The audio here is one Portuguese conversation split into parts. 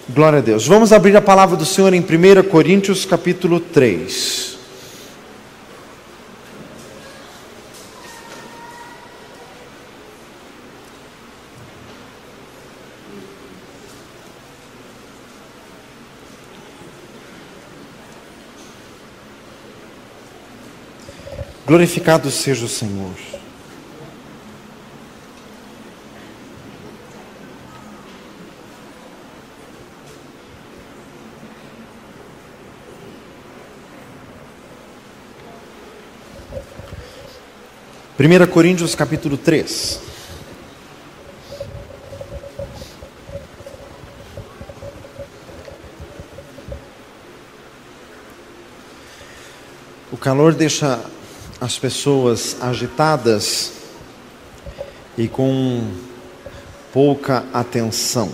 Glória a Deus. Vamos abrir a palavra do Senhor em 1 Coríntios capítulo 3. Glorificado seja o Senhor. Primeira Coríntios capítulo 3. O calor deixa as pessoas agitadas e com pouca atenção.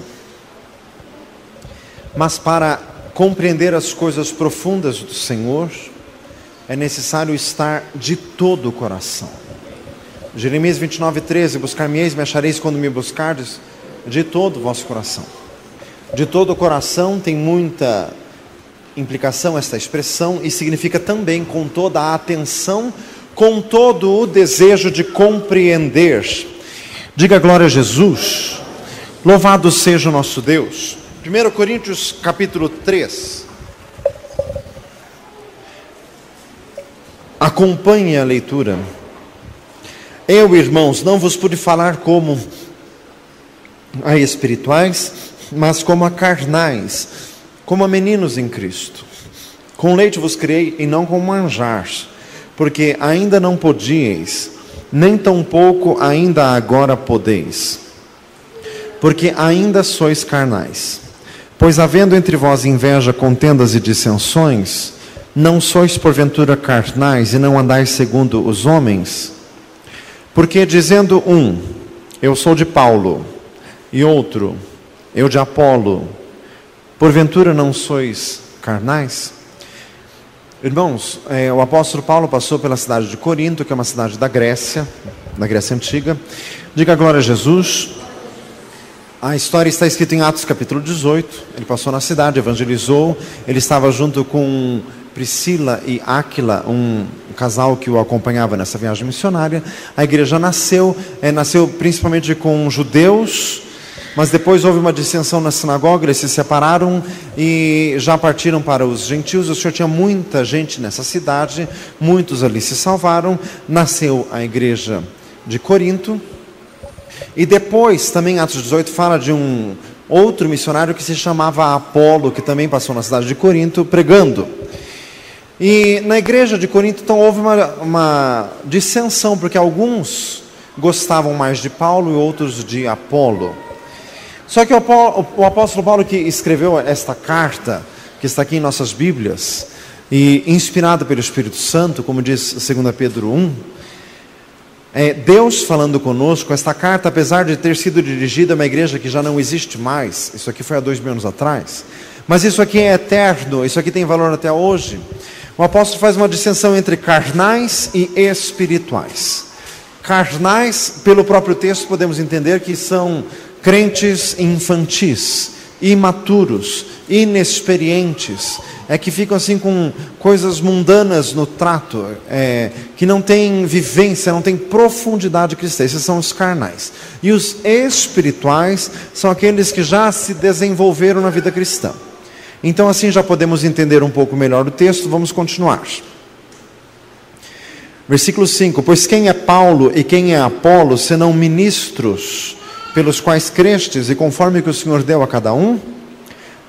Mas para compreender as coisas profundas do Senhor, é necessário estar de todo o coração. Jeremias 29:13, buscar-me-eis, me achareis quando me buscardes de todo o vosso coração. De todo o coração tem muita implicação esta expressão e significa também com toda a atenção, com todo o desejo de compreender. Diga glória a Jesus. Louvado seja o nosso Deus. 1 Coríntios capítulo 3. Acompanhe a leitura. Eu, irmãos, não vos pude falar como a espirituais, mas como a carnais, como a meninos em Cristo. Com leite vos criei e não com manjar, porque ainda não podíeis, nem tampouco ainda agora podeis, porque ainda sois carnais. Pois havendo entre vós inveja, contendas e dissensões, não sois porventura carnais e não andais segundo os homens? Porque dizendo um, eu sou de Paulo, e outro, eu de Apolo, porventura não sois carnais? Irmãos, o apóstolo Paulo passou pela cidade de Corinto, que é uma cidade da Grécia Antiga. Diga glória a Jesus. A história está escrita em Atos capítulo 18. Ele passou na cidade, evangelizou. Ele estava junto com Priscila e Áquila, um casal que o acompanhava nessa viagem missionária. A igreja nasceu principalmente com judeus, mas depois houve uma dissensão na sinagoga, eles se separaram e já partiram para os gentios. O Senhor tinha muita gente nessa cidade, muitos ali se salvaram. Nasceu a igreja de Corinto. E depois, também Atos 18 fala de um outro missionário que se chamava Apolo, que também passou na cidade de Corinto pregando. E na igreja de Corinto, então, houve uma dissensão, porque alguns gostavam mais de Paulo e outros de Apolo. Só que o apóstolo Paulo, que escreveu esta carta, que está aqui em nossas Bíblias, e inspirada pelo Espírito Santo, como diz 2 Pedro 1, Deus falando conosco. Esta carta, apesar de ter sido dirigida a uma igreja que já não existe mais, isso aqui foi há 2000 anos atrás, mas isso aqui é eterno, isso aqui tem valor até hoje. O apóstolo faz uma distinção entre carnais e espirituais. Carnais, pelo próprio texto, podemos entender que são crentes infantis, imaturos, inexperientes, que ficam assim com coisas mundanas no trato, que não tem vivência, não tem profundidade cristã. Esses são os carnais. E os espirituais são aqueles que já se desenvolveram na vida cristã. Então assim já podemos entender um pouco melhor o texto. Vamos continuar. Versículo 5. Pois quem é Paulo e quem é Apolo, senão ministros pelos quais crestes, e conforme que o Senhor deu a cada um?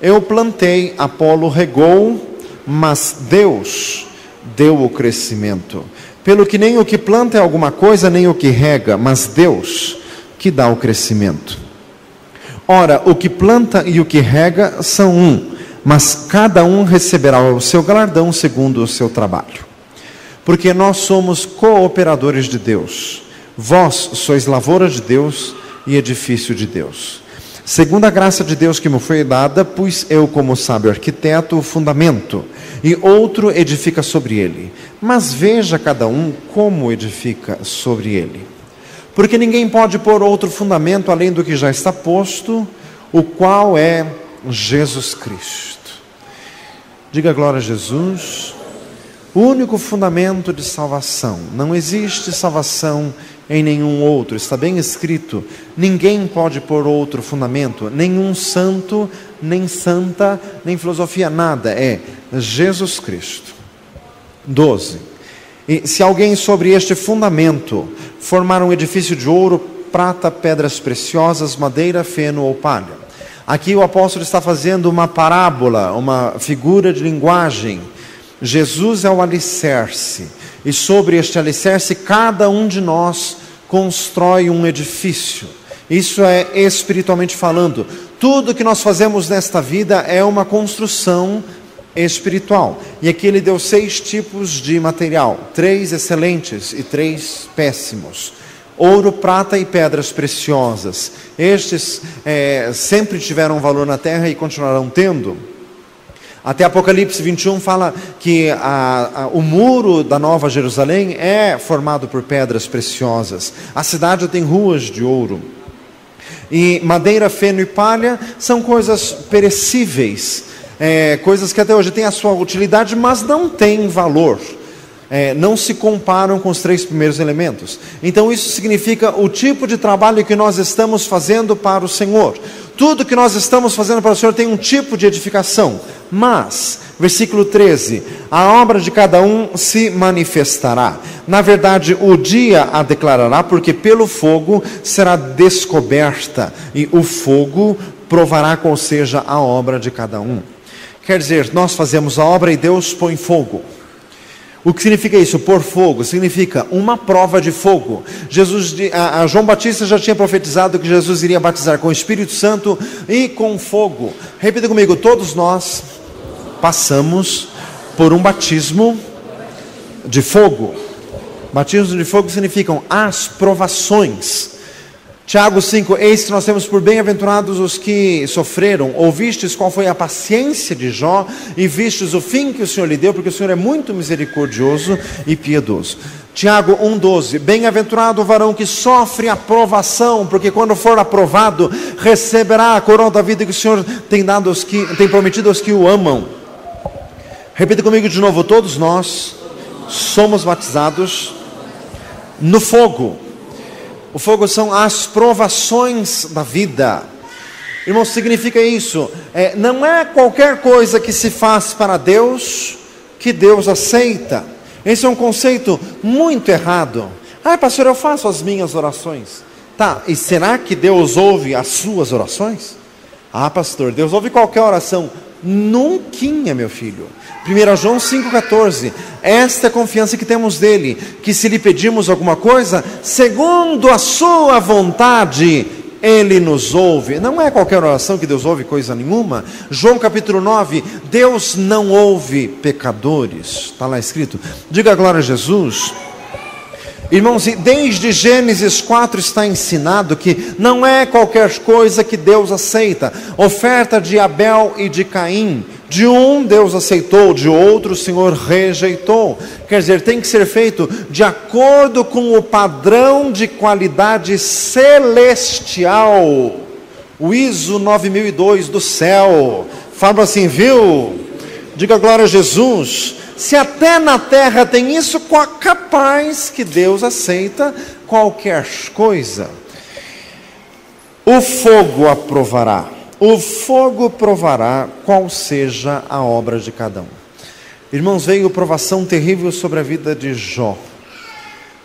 Eu plantei, Apolo regou, mas Deus deu o crescimento. Pelo que nem o que planta é alguma coisa, nem o que rega, mas Deus que dá o crescimento. Ora, o que planta e o que rega são um, mas cada um receberá o seu galardão segundo o seu trabalho. Porque nós somos cooperadores de Deus. Vós sois lavoura de Deus e edifício de Deus. Segundo a graça de Deus que me foi dada, pus eu como sábio arquiteto o fundamento, e outro edifica sobre ele. Mas veja cada um como edifica sobre ele. Porque ninguém pode pôr outro fundamento além do que já está posto, o qual é Jesus Cristo. Diga glória a Jesus. O único fundamento de salvação. Não existe salvação em nenhum outro. Está bem escrito. Ninguém pode pôr outro fundamento. Nenhum santo, nem santa, nem filosofia, nada. É Jesus Cristo. 12. E se alguém sobre este fundamento formar um edifício de ouro, prata, pedras preciosas, madeira, feno ou palha. Aqui o apóstolo está fazendo uma parábola, uma figura de linguagem. Jesus é o alicerce, e sobre este alicerce cada um de nós constrói um edifício. Isso é espiritualmente falando. Tudo que nós fazemos nesta vida é uma construção espiritual. E aqui ele deu 6 tipos de material, 3 excelentes e 3 péssimos. Ouro, prata e pedras preciosas. Estes sempre tiveram valor na terra e continuarão tendo. Até Apocalipse 21 fala que o muro da Nova Jerusalém é formado por pedras preciosas. A cidade tem ruas de ouro. E madeira, feno e palha são coisas perecíveis, coisas que até hoje têm a sua utilidade, mas não têm valor. Não se comparam com os 3 primeiros elementos. Então isso significa o tipo de trabalho que nós estamos fazendo para o Senhor. Tudo que nós estamos fazendo para o Senhor tem um tipo de edificação. Mas, versículo 13, a obra de cada um se manifestará. Na verdade, o dia a declarará, porque pelo fogo será descoberta, e o fogo provará qual seja a obra de cada um. Quer dizer, nós fazemos a obra e Deus põe fogo. O que significa isso? Pôr fogo significa uma prova de fogo. João Batista já tinha profetizado que Jesus iria batizar com o Espírito Santo e com fogo. Repita comigo, todos nós passamos por um batismo de fogo. Batismo de fogo significam as provações. Tiago 5, eis que nós temos por bem-aventurados os que sofreram, ouvistes qual foi a paciência de Jó, e vistes o fim que o Senhor lhe deu, porque o Senhor é muito misericordioso e piedoso. Tiago 1,12, bem-aventurado o varão que sofre a provação, porque quando for aprovado, receberá a coroa da vida que o Senhor tem prometido aos que o amam. Repita comigo de novo, todos nós somos batizados no fogo. O fogo são as provações da vida. Irmão, significa isso. Não é qualquer coisa que se faz para Deus que Deus aceita. Esse é um conceito muito errado. Pastor, eu faço as minhas orações. Tá, e será que Deus ouve as suas orações? Pastor, Deus ouve qualquer oração. Nunca, meu filho. 1 João 5,14, esta é a confiança que temos dele, que se lhe pedirmos alguma coisa, segundo a sua vontade, ele nos ouve. Não é qualquer oração que Deus ouve coisa nenhuma. João capítulo 9, Deus não ouve pecadores, está lá escrito. Diga glória a Jesus. Irmãos, desde Gênesis 4 está ensinado que não é qualquer coisa que Deus aceita. Oferta de Abel e de Caim, de um Deus aceitou, de outro o Senhor rejeitou. Quer dizer, tem que ser feito de acordo com o padrão de qualidade celestial. O ISO 9002 do céu. Fala assim, viu? Diga glória a Jesus. Se até na terra tem isso, capaz que Deus aceita qualquer coisa. O fogo aprovará. O fogo provará qual seja a obra de cada um. Irmãos, veio provação terrível sobre a vida de Jó.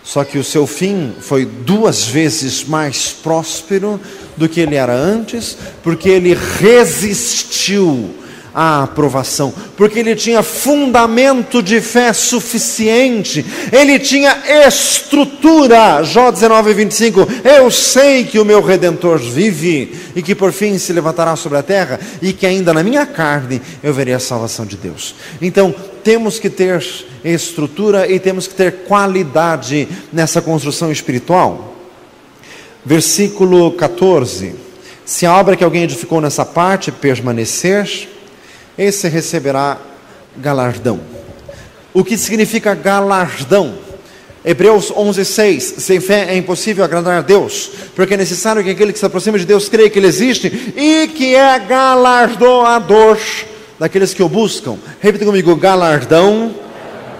Só que o seu fim foi 2 vezes mais próspero do que ele era antes, porque ele resistiu à aprovação, porque ele tinha fundamento de fé suficiente, ele tinha estrutura. Jó 19:25, eu sei que o meu Redentor vive, e que por fim se levantará sobre a terra, e que ainda na minha carne eu verei a salvação de Deus. Então temos que ter estrutura e temos que ter qualidade nessa construção espiritual. Versículo 14, se a obra que alguém edificou nessa parte permanecer, esse receberá galardão. O que significa galardão? Hebreus 11:6, sem fé é impossível agradar a Deus, porque é necessário que aquele que se aproxima de Deus creia que Ele existe e que é galardoador daqueles que o buscam. Repita comigo: galardão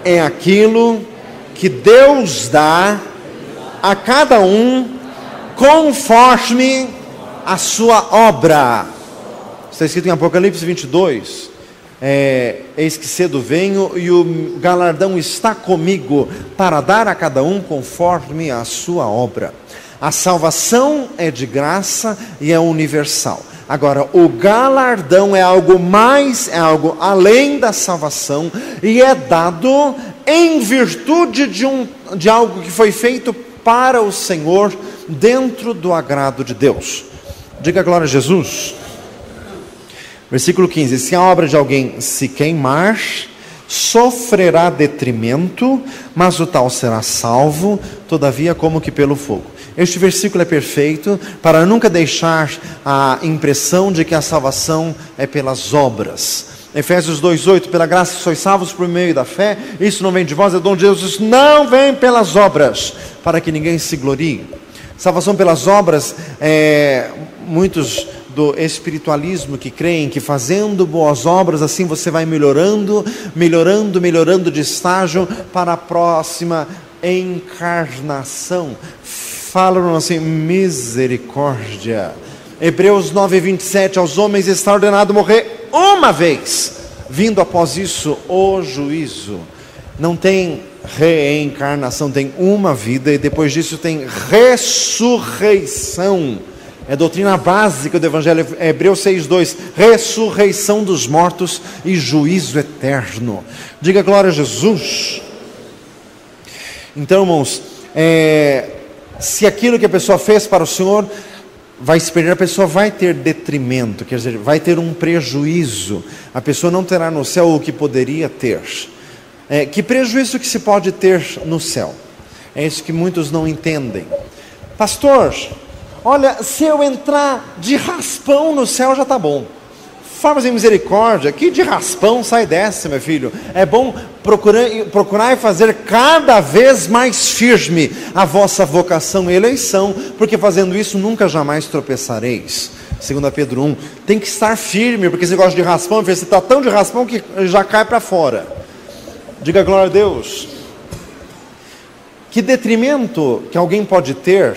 é aquilo que Deus dá a cada um conforme a sua obra. Está escrito em Apocalipse 22, eis que cedo venho e o galardão está comigo para dar a cada um conforme a sua obra. A salvação é de graça e é universal. Agora, o galardão é algo mais, é algo além da salvação e é dado em virtude de algo que foi feito para o Senhor dentro do agrado de Deus. Diga glória a Jesus. Versículo 15: se a obra de alguém se queimar, sofrerá detrimento, mas o tal será salvo, todavia como que pelo fogo. Este versículo é perfeito para nunca deixar a impressão de que a salvação é pelas obras. Efésios 2:8, pela graça sois salvos por meio da fé, isso não vem de vós, é dom de Deus, isso não vem pelas obras, para que ninguém se glorie. Salvação pelas obras, muitos do espiritualismo que creem que fazendo boas obras, assim você vai melhorando de estágio para a próxima encarnação. Falam assim, misericórdia. Hebreus 9:27, aos homens está ordenado morrer uma vez, vindo após isso o juízo. Não tem reencarnação, tem uma vida e depois disso tem ressurreição. É a doutrina básica do Evangelho, Hebreus 6:2, ressurreição dos mortos e juízo eterno. Diga glória a Jesus. Então, irmãos, se aquilo que a pessoa fez para o Senhor vai se perder, a pessoa vai ter detrimento, quer dizer, vai ter um prejuízo. A pessoa não terá no céu o que poderia ter. Que prejuízo que se pode ter no céu? É isso que muitos não entendem. Pastor, olha, se eu entrar de raspão no céu já está bom. Formas em misericórdia, que de raspão sai dessa, meu filho. É bom procurar e fazer cada vez mais firme a vossa vocação e eleição, porque fazendo isso nunca jamais tropeçareis. 2 Pedro 1, tem que estar firme, porque esse negócio de raspão, você está tão de raspão que já cai para fora. Diga glória a Deus. Que detrimento que alguém pode ter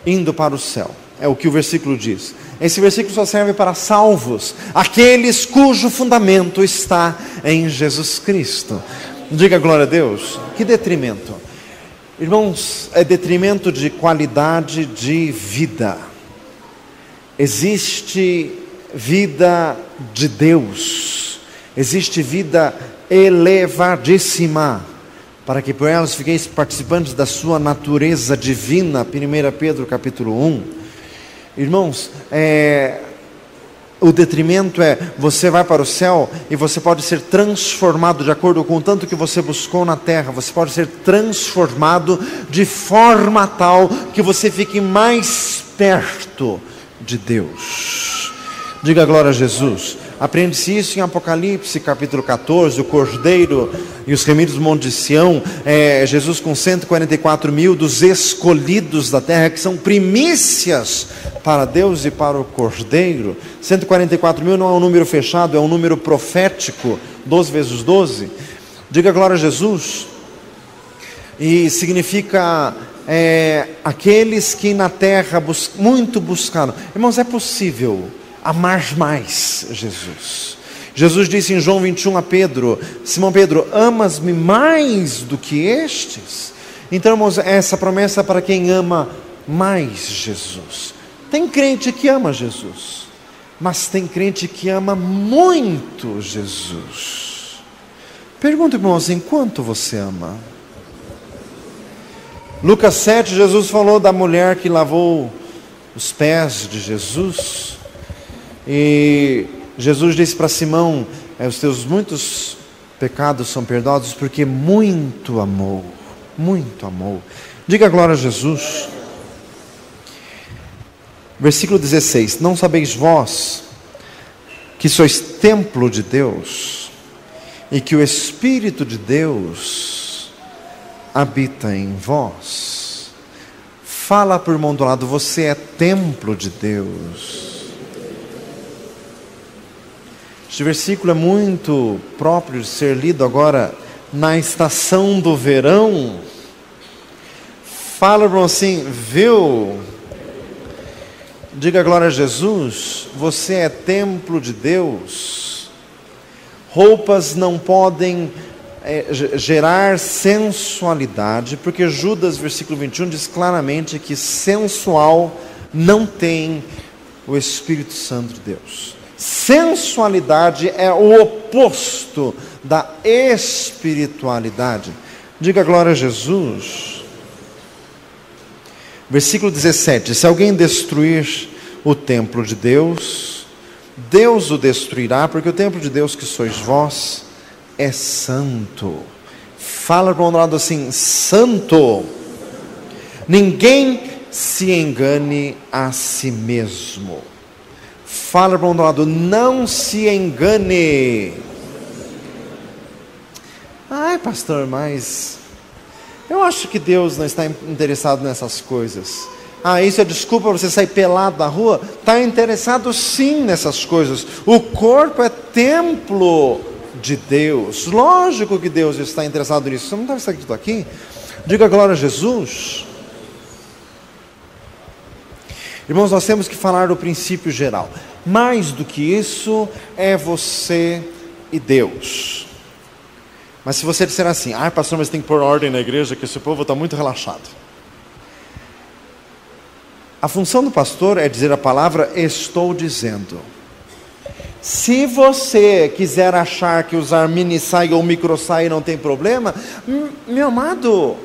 indo para o céu? É o que o versículo diz. Esse versículo só serve para salvos, aqueles cujo fundamento está em Jesus Cristo. Diga glória a Deus. Que detrimento? Irmãos, é detrimento de qualidade de vida. Existe vida de Deus, existe vida elevadíssima, para que por elas fiqueis participantes da sua natureza divina. 1 Pedro capítulo 1. Irmãos, o detrimento você vai para o céu e você pode ser transformado de acordo com o tanto que você buscou na terra. Você pode ser transformado de forma tal que você fique mais perto de Deus. Diga glória a Jesus. Aprende-se isso em Apocalipse capítulo 14, o Cordeiro e os remidos do Monte de Sião, Jesus com 144 mil dos escolhidos da terra, que são primícias para Deus e para o Cordeiro. 144 mil não é um número fechado, é um número profético, 12 vezes 12. Diga glória a Jesus. E significa aqueles que na terra muito buscaram. Irmãos, é possível amar mais Jesus. Jesus disse em João 21 a Pedro: Simão Pedro, amas-me mais do que estes? Então, irmãos, essa promessa é para quem ama mais Jesus. Tem crente que ama Jesus, mas tem crente que ama muito Jesus. Pergunta, irmãos, em quanto você ama? Lucas 7, Jesus falou da mulher que lavou os pés de Jesus. E Jesus disse para Simão: os teus muitos pecados são perdoados, porque muito amou, muito amou. Diga glória a Jesus. Versículo 16: não sabeis vós que sois templo de Deus, e que o Espírito de Deus habita em vós. Fala para o irmão do lado: você é templo de Deus. Este versículo é muito próprio de ser lido agora na estação do verão. Fala para o irmão assim: viu? Diga glória a Jesus. Você é templo de Deus. Roupas não podem gerar sensualidade, porque Judas, versículo 21, diz claramente que sensual não tem o Espírito Santo de Deus. Sensualidade é o oposto da espiritualidade. Diga glória a Jesus. Versículo 17: se alguém destruir o templo de Deus, Deus o destruirá, porque o templo de Deus que sois vós é santo. Fala para um lado assim: santo. Ninguém se engane a si mesmo. Fala para um lado: não se engane. Ai, pastor, mas eu acho que Deus não está interessado nessas coisas. Isso é desculpa para você sair pelado na rua? Está interessado sim nessas coisas. O corpo é templo de Deus. Lógico que Deus está interessado nisso. Você não está escrito aqui? Diga glória a Jesus. Irmãos, nós temos que falar do princípio geral. Mais do que isso, é você e Deus. Mas se você disser assim: pastor, mas tem que pôr ordem na igreja, que esse povo está muito relaxado. A função do pastor é dizer a palavra estou dizendo. Se você quiser achar que usar mini saia ou micro saia não tem problema, meu amado,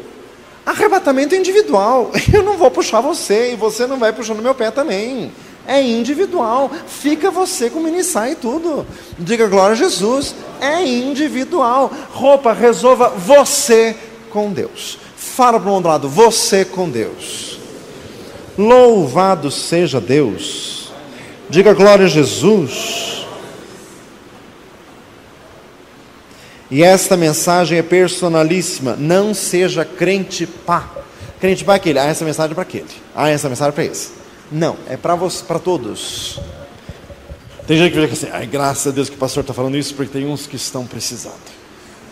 arrebatamento é individual. Eu não vou puxar você e você não vai puxar no meu pé também. É individual. Fica você com mini saia e tudo. Diga glória a Jesus. É individual. Roupa, resolva você com Deus. Fala para o outro lado: você com Deus. Louvado seja Deus. Diga glória a Jesus. E esta mensagem é personalíssima. Não seja crente pá. Crente pá é aquele. Essa mensagem é para aquele. Essa mensagem é para esse. Não, é para você, para todos. Tem gente que fica assim: graças a Deus que o pastor está falando isso, porque tem uns que estão precisando.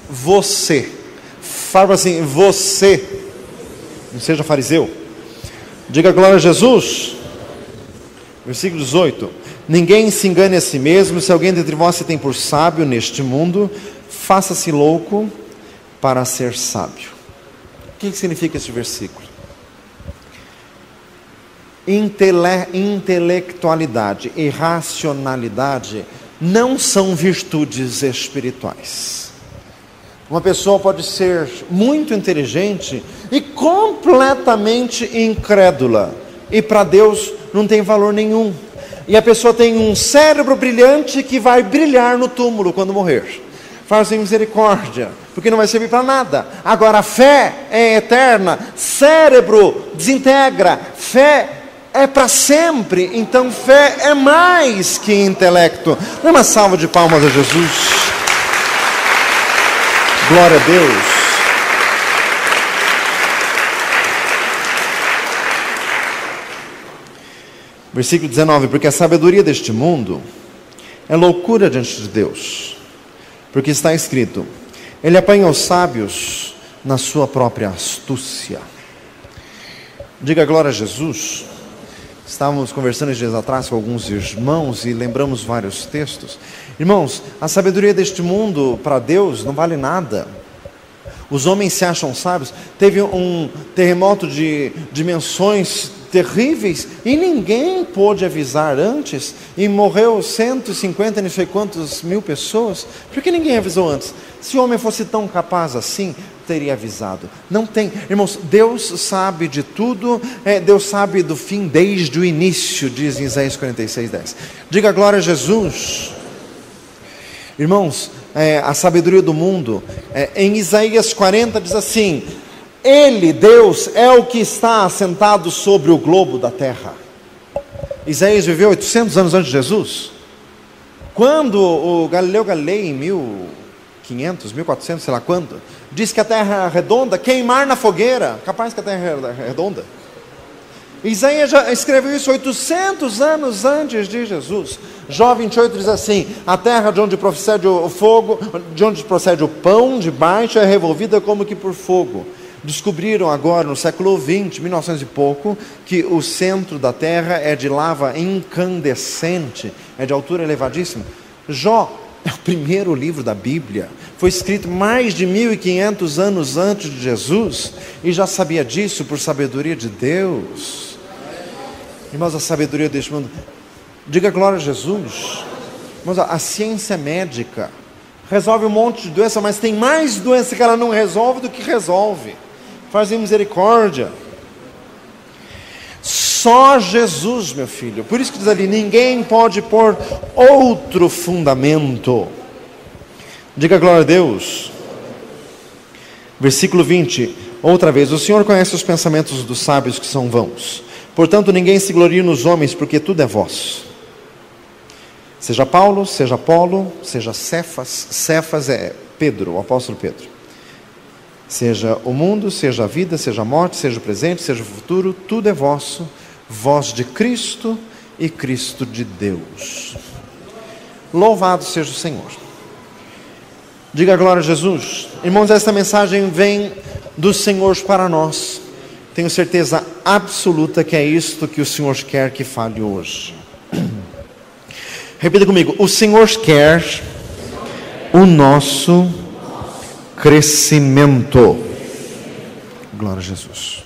Você. Fala assim: você. Não seja fariseu. Diga glória a Jesus. Versículo 18: ninguém se engane a si mesmo. Se alguém dentre vós se tem por sábio neste mundo, faça-se louco para ser sábio. O que significa esse versículo? Intelectualidade e racionalidade não são virtudes espirituais. Uma pessoa pode ser muito inteligente e completamente incrédula, e para Deus não tem valor nenhum. E a pessoa tem um cérebro brilhante que vai brilhar no túmulo quando morrer. Faz misericórdia, porque não vai servir para nada. Agora a fé é eterna, cérebro desintegra, fé é para sempre. Então fé é mais que intelecto. Dê uma salva de palmas a Jesus. Glória a Deus. Versículo 19: porque a sabedoria deste mundo é loucura diante de Deus, porque está escrito: ele apanha os sábios na sua própria astúcia. Diga glória a Jesus. Estávamos conversando dias atrás com alguns irmãos e lembramos vários textos. Irmãos, a sabedoria deste mundo para Deus não vale nada. Os homens se acham sábios. Teve um terremoto de dimensões terríveis e ninguém pôde avisar antes, e morreu 150 não sei quantos mil pessoas. Por que ninguém avisou antes? Se o homem fosse tão capaz assim, teria avisado. Não tem. Irmãos, Deus sabe de tudo. Deus sabe do fim desde o início, diz em Isaías 46:10. Diga glória a Jesus. Irmãos, a sabedoria do mundo, em Isaías 40 diz assim: Ele, Deus, é o que está assentado sobre o globo da terra. Isaías viveu 800 anos antes de Jesus. Quando o Galileu Galilei, em 1500, 1400, sei lá quanto, diz que a terra é redonda, queimar na fogueira, capaz que a terra é redonda. Isaías já escreveu isso 800 anos antes de Jesus. Jó 28 diz assim: a terra de onde procede o fogo, de onde procede o pão de baixo é revolvida como que por fogo. Descobriram agora, no século 20, 1900 e pouco, que o centro da terra é de lava incandescente, é de altura elevadíssima. Jó é o primeiro livro da Bíblia, foi escrito mais de 1500 anos antes de Jesus, e já sabia disso por sabedoria de Deus. Irmãos, a sabedoria deste mundo, diga glória a Jesus. Irmãos, a ciência médica resolve um monte de doença, mas tem mais doença que ela não resolve do que resolve. Fazem misericórdia. Só Jesus, meu filho. Por isso que diz ali: ninguém pode pôr outro fundamento. Diga glória a Deus. Versículo 20, outra vez: o Senhor conhece os pensamentos dos sábios que são vãos. Portanto, ninguém se glorie nos homens, porque tudo é vosso. Seja Paulo, seja Apolo, seja Cefas. Cefas é Pedro, o apóstolo Pedro. Seja o mundo, seja a vida, seja a morte, seja o presente, seja o futuro, tudo é vosso, vós de Cristo e Cristo de Deus. Louvado seja o Senhor. Diga glória a Jesus. Irmãos, esta mensagem vem do Senhor para nós. Tenho certeza absoluta que é isto que o Senhor quer que fale hoje. Repita comigo: o Senhor quer o nosso crescimento. Glória a Jesus.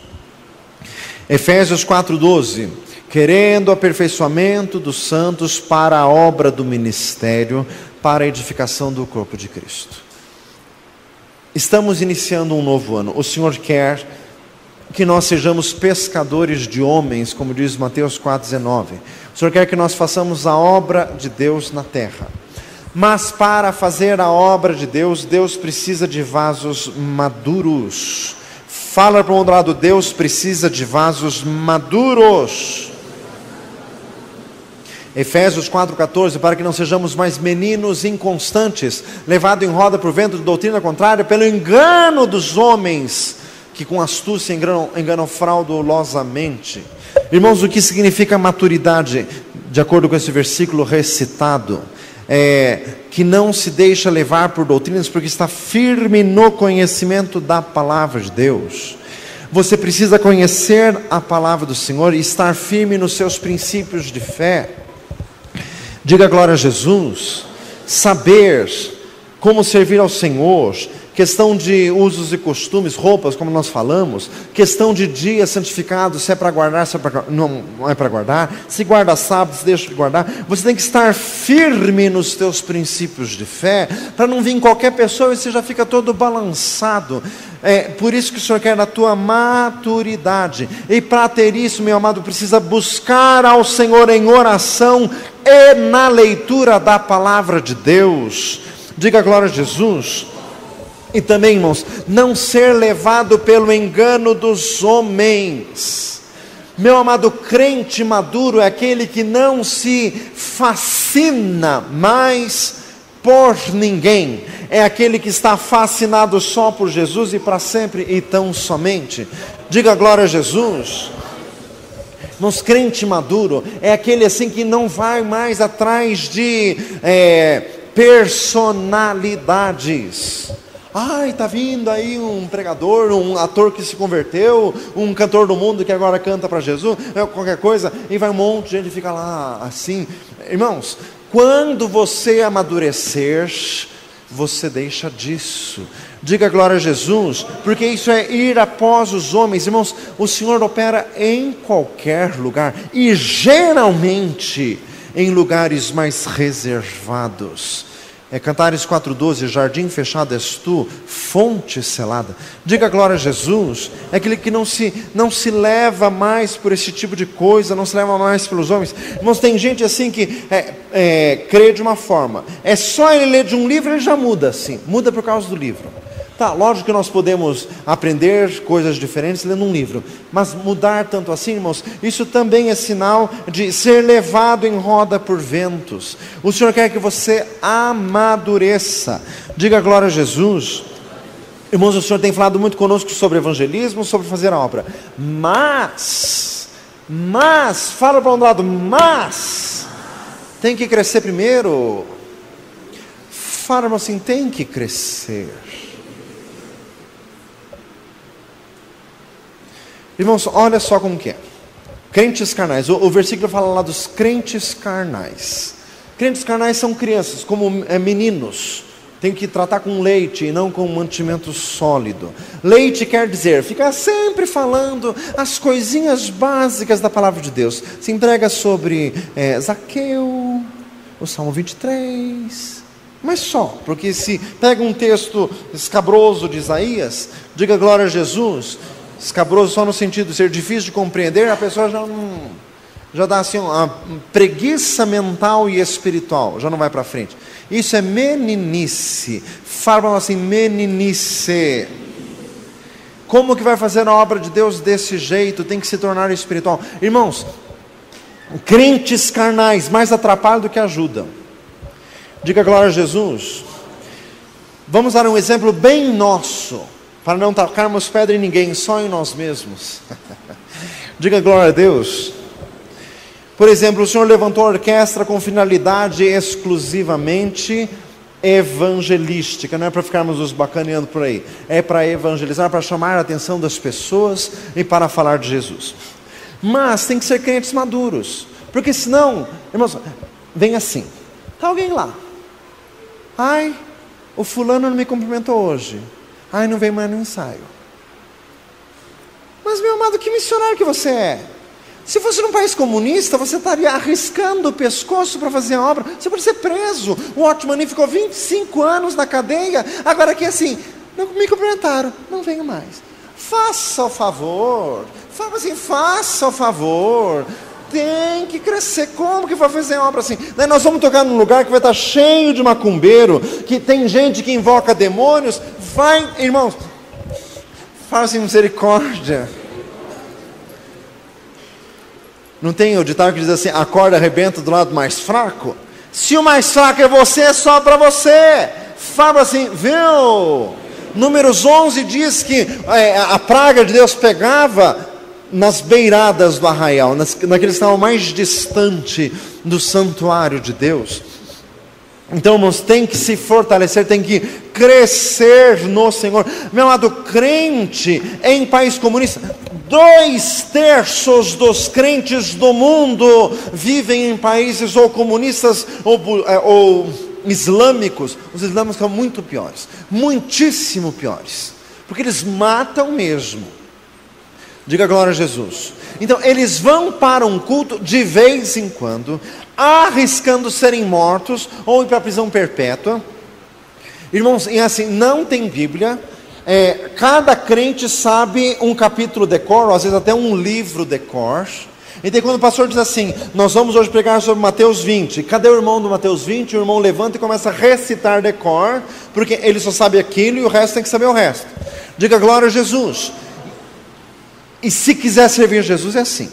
Efésios 4:12: querendo o aperfeiçoamento dos santos para a obra do ministério, para a edificação do corpo de Cristo. Estamos iniciando um novo ano. O Senhor quer que nós sejamos pescadores de homens, como diz Mateus 4:19. O Senhor quer que nós façamos a obra de Deus na terra. Mas para fazer a obra de Deus, Deus precisa de vasos maduros. Fala para o outro lado: Deus precisa de vasos maduros. Efésios 4:14: para que não sejamos mais meninos inconstantes, levados em roda por vento de doutrina contrária, pelo engano dos homens, que com astúcia enganam fraudulosamente. Irmãos, o que significa maturidade, de acordo com esse versículo recitado? Que não se deixa levar por doutrinas, porque está firme no conhecimento da palavra de Deus. Você precisa conhecer a palavra do Senhor e estar firme nos seus princípios de fé. Diga glória a Jesus. Saber como servir ao Senhor, questão de usos e costumes, roupas, como nós falamos, questão de dias santificados, se é para guardar, se não é para guardar, se guarda sábado, se deixa de guardar. Você tem que estar firme nos teus princípios de fé, para não vir qualquer pessoa e você já fica todo balançado. Por isso que o Senhor quer a tua maturidade, e para ter isso, meu amado, precisa buscar ao Senhor em oração e na leitura da palavra de Deus. Diga glória a Jesus. E também, irmãos, não ser levado pelo engano dos homens. Meu amado, crente maduro é aquele que não se fascina mais por ninguém. É aquele que está fascinado só por Jesus e para sempre e tão somente. Diga glória a Jesus. Irmãos, crente maduro é aquele assim que não vai mais atrás de personalidades. Ai, está vindo aí um pregador, um ator que se converteu, um cantor do mundo que agora canta para Jesus, qualquer coisa, e vai um monte de gente e fica lá assim. Irmãos, quando você amadurecer, você deixa disso. Diga glória a Jesus, porque isso é ir após os homens. Irmãos, o Senhor opera em qualquer lugar, e geralmente em lugares mais reservados. Cantares 4:12: jardim fechado és tu, fonte selada. Diga glória a Jesus. É aquele que não se leva mais por esse tipo de coisa, não se leva mais pelos homens. Irmãos, tem gente assim que crê de uma forma, é só ele ler de um livro, ele já muda assim, muda por causa do livro. Tá, lógico que nós podemos aprender coisas diferentes lendo um livro, mas mudar tanto assim, irmãos, isso também é sinal de ser levado em roda por ventos. O Senhor quer que você amadureça. Diga glória a Jesus. Irmãos, o Senhor tem falado muito conosco sobre evangelismo, sobre fazer a obra. Mas, fala para um lado, mas, tem que crescer primeiro. Fala, irmão, assim, tem que crescer. Irmãos, olha só como que é. Crentes carnais, o versículo fala lá dos crentes carnais. Crentes carnais são crianças, como meninos. Tem que tratar com leite e não com mantimento sólido. Leite quer dizer, ficar sempre falando as coisinhas básicas da palavra de Deus. Se entrega sobre Zaqueu, o Salmo 23, mas só, porque se pega um texto escabroso de Isaías, diga glória a Jesus, escabroso só no sentido de ser difícil de compreender, a pessoa já dá assim uma preguiça mental e espiritual, já não vai para frente. Isso é meninice. Falam assim, meninice. Como que vai fazer a obra de Deus desse jeito? Tem que se tornar espiritual. Irmãos, crentes carnais mais atrapalham do que ajudam. Diga glória a Jesus. Vamos dar um exemplo bem nosso, para não tacarmos pedra em ninguém, só em nós mesmos. Diga glória a Deus. Por exemplo, o Senhor levantou a orquestra com finalidade exclusivamente evangelística. Não é para ficarmos nos bacaneando por aí. É para evangelizar, para chamar a atenção das pessoas e para falar de Jesus. Mas tem que ser crentes maduros. Porque senão, irmãos, vem assim. Está alguém lá. Ai, o fulano não me cumprimentou hoje. Ai, não veio mais no ensaio. Mas, meu amado, que missionário que você é? Se fosse num país comunista, você estaria arriscando o pescoço para fazer a obra. Você pode ser preso. O Otmani ficou 25 anos na cadeia. Agora aqui assim, não me cumprimentaram, não venho mais. Faça o favor. Fala assim, faça o favor. Tem que crescer. Como que vai fazer a obra assim? Daí nós vamos tocar num lugar que vai estar cheio de macumbeiro, que tem gente que invoca demônios. Vai, irmãos, fala assim, misericórdia. Não tem o ditado que diz assim, a corda arrebenta do lado mais fraco? Se o mais fraco é você, é só para você. Fala assim, viu? Números 11 diz que a praga de Deus pegava nas beiradas do arraial, naqueles que estavam mais distante do santuário de Deus. Então, irmãos, tem que se fortalecer, tem que crescer no Senhor. Meu amado, crente em país comunista, 2/3 dos crentes do mundo vivem em países ou comunistas ou islâmicos. Os islâmicos são muito piores, muitíssimo piores, porque eles matam mesmo. Diga glória a Jesus. Então eles vão para um culto de vez em quando, arriscando serem mortos ou ir para a prisão perpétua. Irmãos, e assim, não tem Bíblia. Cada crente sabe um capítulo de cor, ou às vezes até um livro de cor. Então quando o pastor diz assim, nós vamos hoje pregar sobre Mateus 20, cadê o irmão do Mateus 20? O irmão levanta e começa a recitar de cor, porque ele só sabe aquilo e o resto tem que saber o resto. Diga glória a Jesus. E se quiser servir Jesus é assim.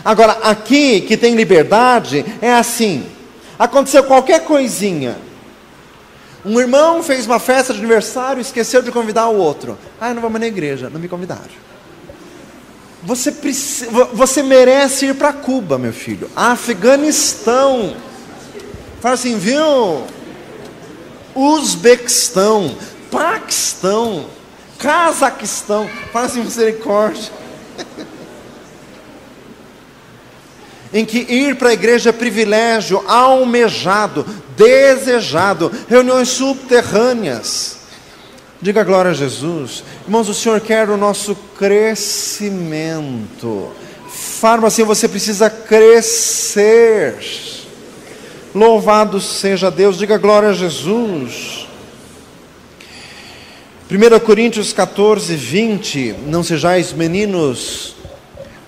Agora aqui que tem liberdade é assim. Aconteceu qualquer coisinha, um irmão fez uma festa de aniversário e esqueceu de convidar o outro. Ah, não vamos na igreja, não me convidaram. Você merece ir para Cuba, meu filho. Afeganistão. Fala assim, viu? Uzbequistão, Paquistão, Cazaquistão. Fala assim, misericórdia. Em que ir para a igreja é privilégio, almejado, desejado, reuniões subterrâneas. Diga glória a Jesus. Irmãos, o Senhor quer o nosso crescimento. Fala assim, você precisa crescer. Louvado seja Deus, diga glória a Jesus. 1 Coríntios 14, 20, não sejais meninos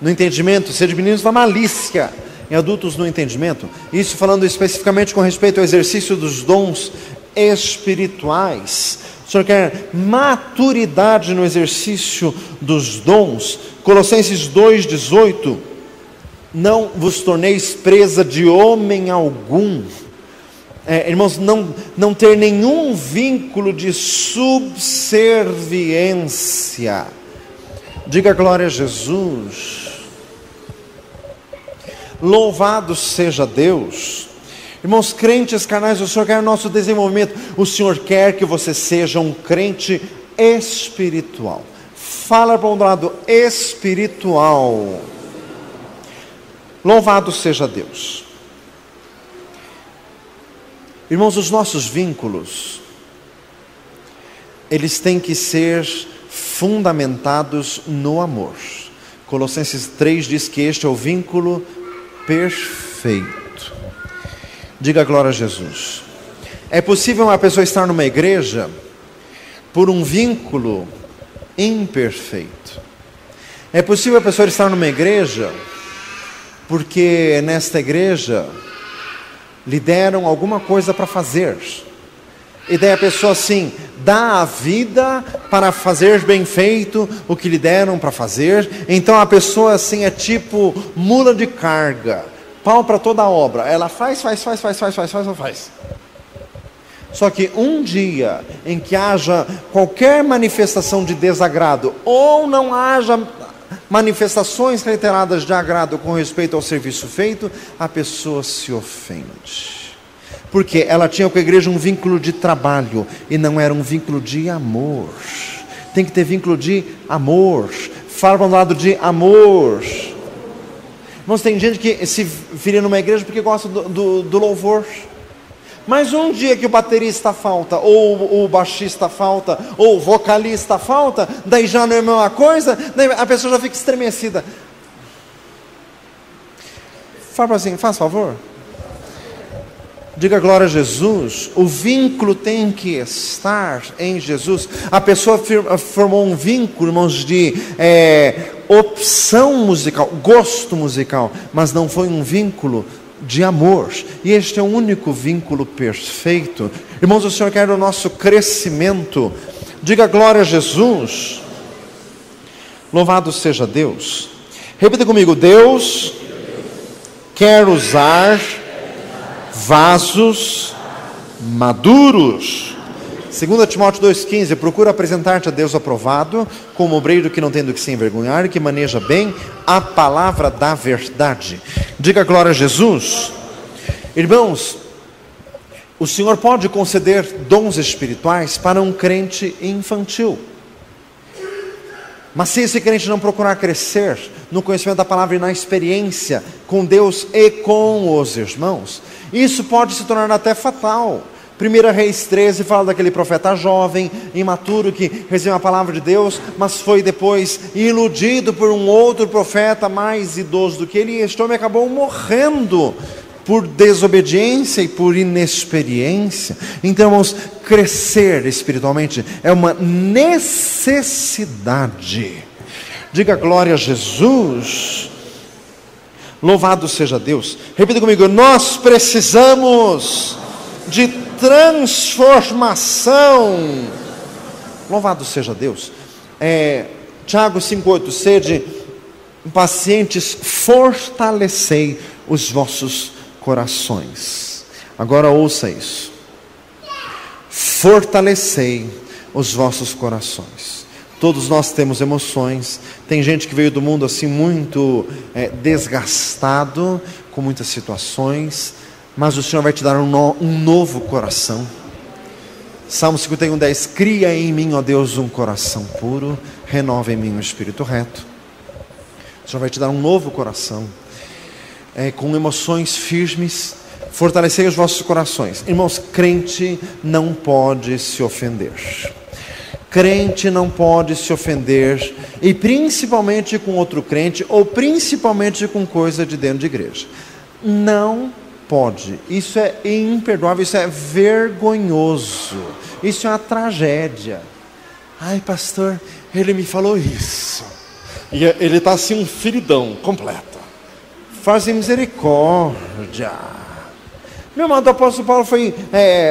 no entendimento, sede meninos na malícia, e adultos no entendimento. Isso falando especificamente com respeito ao exercício dos dons espirituais. O Senhor quer maturidade no exercício dos dons. Colossenses 2,18: não vos torneis presa de homem algum. Irmãos, não ter nenhum vínculo de subserviência. Diga glória a Jesus. Louvado seja Deus. Irmãos, crentes carnais, o Senhor quer o nosso desenvolvimento. O Senhor quer que você seja um crente espiritual. Fala para o lado, espiritual. Louvado seja Deus. Irmãos, os nossos vínculos, eles têm que ser fundamentados no amor. Colossenses 3 diz que este é o vínculo perfeito. Diga glória a Jesus. É possível uma pessoa estar numa igreja por um vínculo imperfeito. É possível a pessoa estar numa igreja porque nesta igreja lhe deram alguma coisa para fazer. E daí a pessoa assim, dá a vida para fazer bem feito o que lhe deram para fazer. Então a pessoa assim é tipo mula de carga, pau para toda a obra. Ela faz. Só que um dia em que haja qualquer manifestação de desagrado, ou não haja manifestações reiteradas de agrado com respeito ao serviço feito, a pessoa se ofende. Porque ela tinha com a igreja um vínculo de trabalho e não era um vínculo de amor. Tem que ter vínculo de amor. Fala para um lado de amor. Irmãos, tem gente que se filia numa igreja porque gosta do louvor. Mas um dia que o baterista falta, ou o baixista falta, ou o vocalista falta, daí já não é a mesma coisa, daí a pessoa já fica estremecida. Fala assim, faz favor. Diga glória a Jesus. O vínculo tem que estar em Jesus. A pessoa formou um vínculo, irmãos, de opção musical, gosto musical, mas não foi um vínculo de amor. E este é o único vínculo perfeito. Irmãos, o Senhor quer o nosso crescimento. Diga glória a Jesus. Louvado seja Deus. Repita comigo: Deus quer usar vasos maduros. 2 Timóteo 2,15: procura apresentar-te a Deus aprovado, como obreiro que não tem do que se envergonhar e que maneja bem a palavra da verdade. Diga glória a Jesus. Irmãos, o Senhor pode conceder dons espirituais para um crente infantil. Mas se esse crente não procurar crescer no conhecimento da palavra e na experiência com Deus e com os irmãos, isso pode se tornar até fatal. 1 Reis 13 fala daquele profeta jovem, imaturo, que recebeu a palavra de Deus, mas foi depois iludido por um outro profeta mais idoso do que ele, e este homem acabou morrendo por desobediência e por inexperiência. Então, irmãos, crescer espiritualmente é uma necessidade. Diga glória a Jesus. Louvado seja Deus. Repita comigo: nós precisamos de transformação. Louvado seja Deus. Tiago 5,8: sede pacientes, fortalecei os vossos corações. Agora ouça isso: fortalecei os vossos corações. Todos nós temos emoções. Tem gente que veio do mundo assim muito desgastado, com muitas situações, mas o Senhor vai te dar um novo coração. Salmo 51,10: cria em mim, ó Deus, um coração puro, renova em mim um espírito reto. O Senhor vai te dar um novo coração, com emoções firmes. Fortalecei os vossos corações. Irmãos, crente não pode se ofender. Crente não pode se ofender, e principalmente com outro crente, ou principalmente com coisa de dentro de igreja. Não pode. Isso é imperdoável, isso é vergonhoso, isso é uma tragédia. Ai, pastor, ele me falou isso, e ele está assim um feridão completo. Faz misericórdia. Meu amado, o apóstolo Paulo foi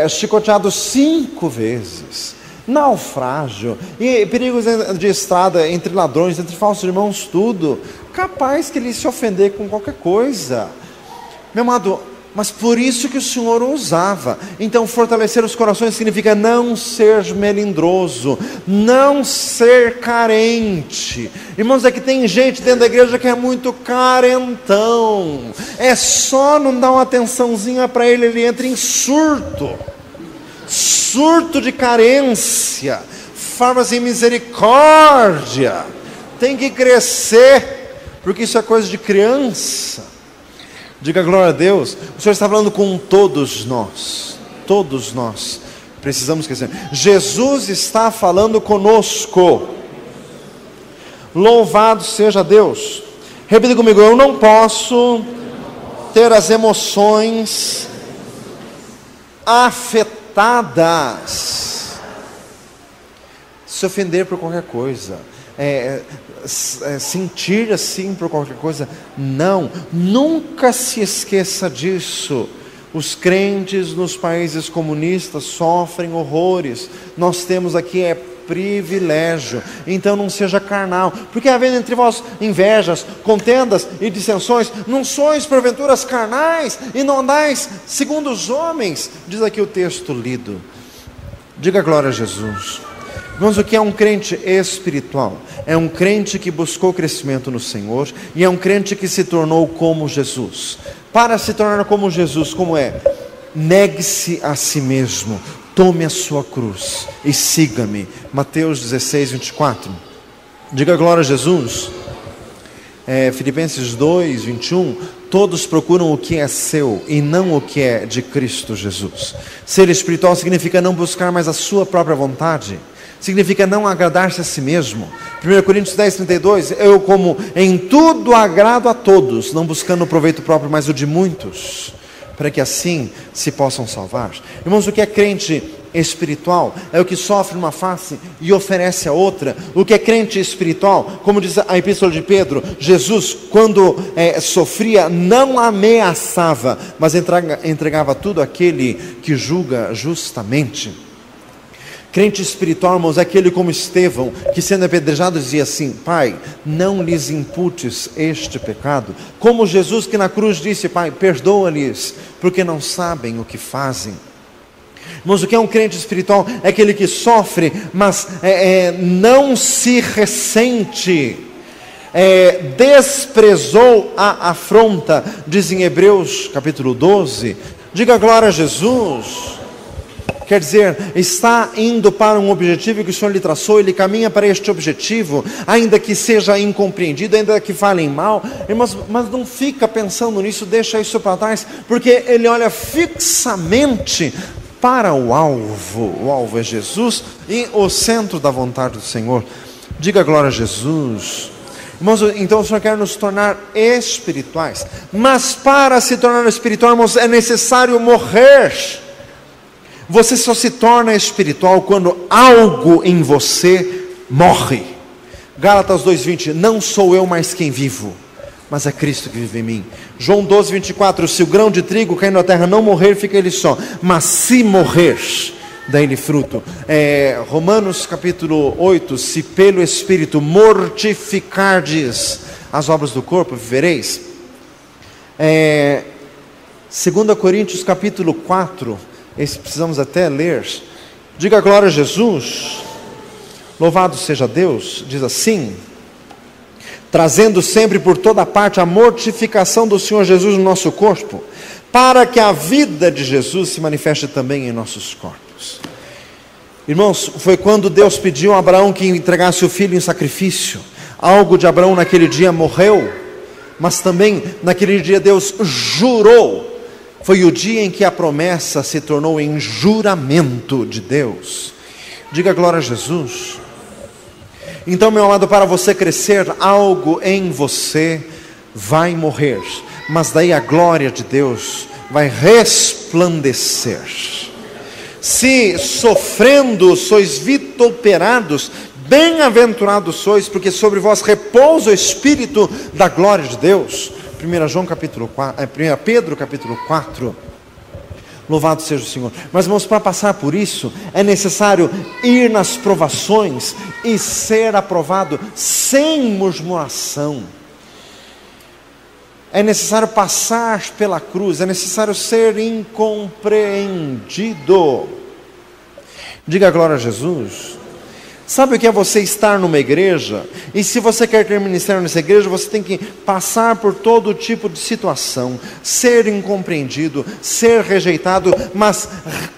chicoteado 5 vezes, naufrágio, e perigos de estrada, entre ladrões, entre falsos irmãos, tudo, capaz que ele se ofender com qualquer coisa. Meu amado, mas por isso que o Senhor o usava. Então fortalecer os corações significa não ser melindroso, não ser carente. Irmãos, é que tem gente dentro da igreja que é muito carentão, é só não dar uma atençãozinha para ele, ele entra em surto de carência, formas em misericórdia, tem que crescer, porque isso é coisa de criança. Diga glória a Deus. O Senhor está falando com todos nós precisamos crescer. Jesus está falando conosco. Louvado seja Deus. Repita comigo: eu não posso ter as emoções afetadas, se ofender por qualquer coisa, sentir assim por qualquer coisa. Não, nunca se esqueça disso. Os crentes nos países comunistas sofrem horrores, nós temos aqui privilégio. Então não seja carnal, porque havendo entre vós invejas, contendas e dissensões, não sois porventuras carnais e não andais segundo os homens, diz aqui o texto lido. Diga glória a Jesus. Irmãos, o que é um crente espiritual? É um crente que buscou crescimento no Senhor, e é um crente que se tornou como Jesus. Para se tornar como Jesus, como é? Negue-se a si mesmo, tome a sua cruz e siga-me. Mateus 16, 24. Diga glória a Jesus. Filipenses 2, 21. Todos procuram o que é seu e não o que é de Cristo Jesus. Ser espiritual significa não buscar mais a sua própria vontade, significa não agradar-se a si mesmo. 1 Coríntios 10, 32, eu como em tudo agrado a todos, não buscando o proveito próprio, mas o de muitos, para que assim se possam salvar. Irmãos, o que é crente espiritual? É o que sofre uma face e oferece a outra. O que é crente espiritual? Como diz a epístola de Pedro, Jesus, quando sofria, não ameaçava, mas entregava tudo àquele que julga justamente. Crente espiritual, irmãos, é aquele como Estevão, que sendo apedrejado dizia assim: Pai, não lhes imputes este pecado. Como Jesus, que na cruz disse: Pai, perdoa-lhes, porque não sabem o que fazem. Irmãos, o que é um crente espiritual? É aquele que sofre, mas não se ressente, desprezou a afronta, diz em Hebreus capítulo 12. Diga glória a Jesus. Quer dizer, está indo para um objetivo que o Senhor lhe traçou, ele caminha para este objetivo, ainda que seja incompreendido, ainda que falem mal, mas não fica pensando nisso, deixa isso para trás, porque ele olha fixamente para o alvo é Jesus, e o centro da vontade do Senhor. Diga glória a Jesus. Irmãos, então o Senhor quer nos tornar espirituais, mas para se tornar espiritual, irmãos, é necessário morrer. Você só se torna espiritual quando algo em você morre. Gálatas 2:20, não sou eu mais quem vivo, mas é Cristo que vive em mim. João 12:24, se o grão de trigo caindo na terra não morrer, fica ele só, mas se morrer, dá ele fruto. Romanos capítulo 8, se pelo Espírito mortificardes as obras do corpo, vivereis. 2 Coríntios capítulo 4, esse precisamos até ler. Diga glória a Jesus. Louvado seja Deus. Diz assim: trazendo sempre por toda parte a mortificação do Senhor Jesus no nosso corpo, para que a vida de Jesus se manifeste também em nossos corpos. Irmãos, foi quando Deus pediu a Abraão que entregasse o filho em sacrifício. Algo de Abraão naquele dia morreu, mas também naquele dia Deus jurou. Foi o dia em que a promessa se tornou em juramento de Deus. Diga glória a Jesus. Então, meu amado, para você crescer, algo em você vai morrer, mas daí a glória de Deus vai resplandecer. Se sofrendo sois vituperados, bem-aventurados sois, porque sobre vós repousa o Espírito da glória de Deus. 1 Pedro capítulo 4. Louvado seja o Senhor. Mas, irmãos, para passar por isso, é necessário ir nas provações e ser aprovado sem murmuração. É necessário passar pela cruz, é necessário ser incompreendido. Diga glória a Jesus. Sabe o que é você estar numa igreja? E se você quer ter ministério nessa igreja, você tem que passar por todo tipo de situação, ser incompreendido, ser rejeitado, mas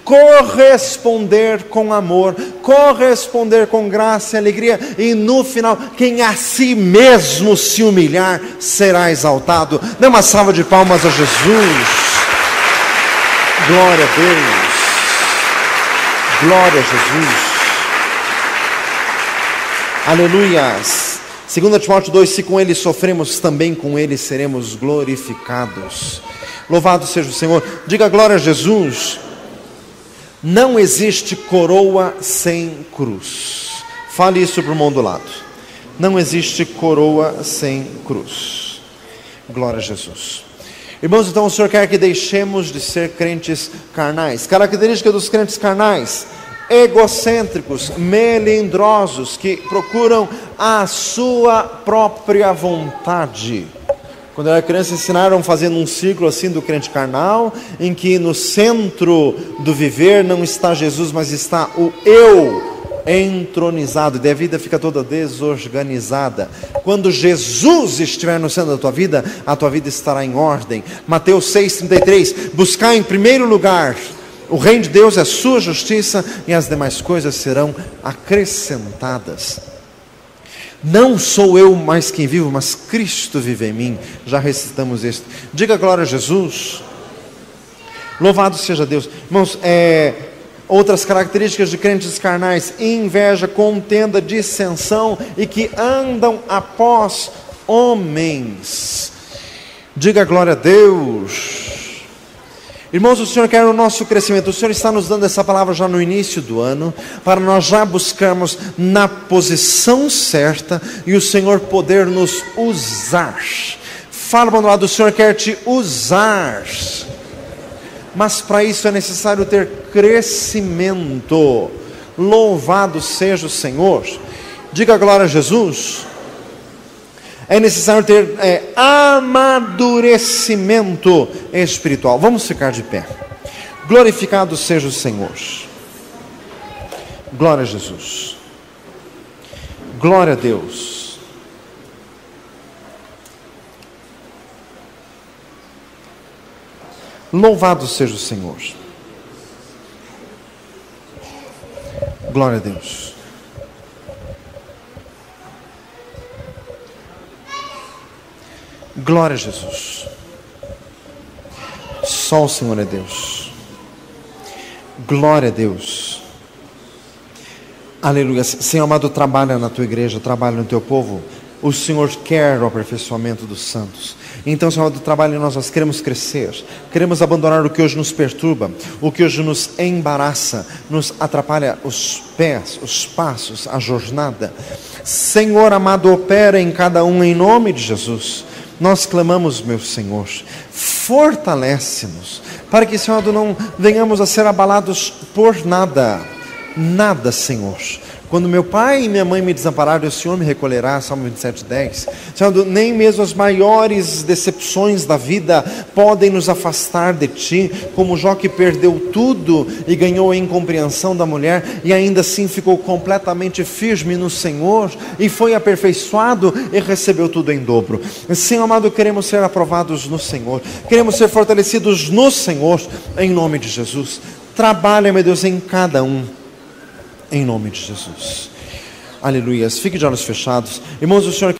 corresponder com amor, corresponder com graça e alegria, e no final, quem a si mesmo se humilhar, será exaltado. Dê uma salva de palmas a Jesus. Glória a Deus. Glória a Jesus. Aleluias. 2 Timóteo 2, se com ele sofremos, também com ele seremos glorificados. Louvado seja o Senhor. Diga glória a Jesus. Não existe coroa sem cruz. Fale isso para o irmão do lado. Não existe coroa sem cruz. Glória a Jesus. Irmãos, então o Senhor quer que deixemos de ser crentes carnais. Característica dos crentes carnais: egocêntricos, melindrosos, que procuram a sua própria vontade. Quando eu era criança, ensinaram fazendo um círculo assim do crente carnal, em que no centro do viver não está Jesus, mas está o eu entronizado, e a vida fica toda desorganizada. Quando Jesus estiver no centro da tua vida, a tua vida estará em ordem. Mateus 6,33: buscar em primeiro lugar o reino de Deus, é a sua justiça, e as demais coisas serão acrescentadas. Não sou eu mais quem vivo, mas Cristo vive em mim. Já recitamos isso. Diga glória a Jesus. Louvado seja Deus. Irmãos, outras características de crentes carnais: inveja, contenda, dissensão, e que andam após homens. Diga glória a Deus. Irmãos, o Senhor quer o nosso crescimento. O Senhor está nos dando essa palavra já no início do ano, para nós já buscarmos na posição certa e o Senhor poder nos usar. Fala para o lado: o Senhor quer te usar. Mas para isso é necessário ter crescimento. Louvado seja o Senhor. Diga glória a Jesus. É necessário ter amadurecimento espiritual. Vamos ficar de pé. Glorificado seja o Senhor. Glória a Jesus. Glória a Deus. Louvado seja o Senhor. Glória a Deus. Glória a Jesus. Só o Senhor é Deus. Glória a Deus. Aleluia. Senhor amado, trabalha na tua igreja, trabalha no teu povo. O Senhor quer o aperfeiçoamento dos santos. Então, Senhor, do trabalho em nós queremos crescer, queremos abandonar o que hoje nos perturba, o que hoje nos embaraça, nos atrapalha os pés, os passos, a jornada. Senhor amado, opera em cada um em nome de Jesus. Nós clamamos, meu Senhor, fortalece-nos, para que, Senhor, não venhamos a ser abalados por nada, Senhor. Quando meu pai e minha mãe me desampararam, o Senhor me recolherá, Salmo 27:10. Senhor, nem mesmo as maiores decepções da vida podem nos afastar de Ti, como Jó, que perdeu tudo e ganhou a incompreensão da mulher, e ainda assim ficou completamente firme no Senhor, e foi aperfeiçoado e recebeu tudo em dobro. Senhor amado, queremos ser aprovados no Senhor, queremos ser fortalecidos no Senhor, em nome de Jesus. Trabalha, meu Deus, em cada um, em nome de Jesus. Aleluia. Fique de olhos fechados. Irmãos, o Senhor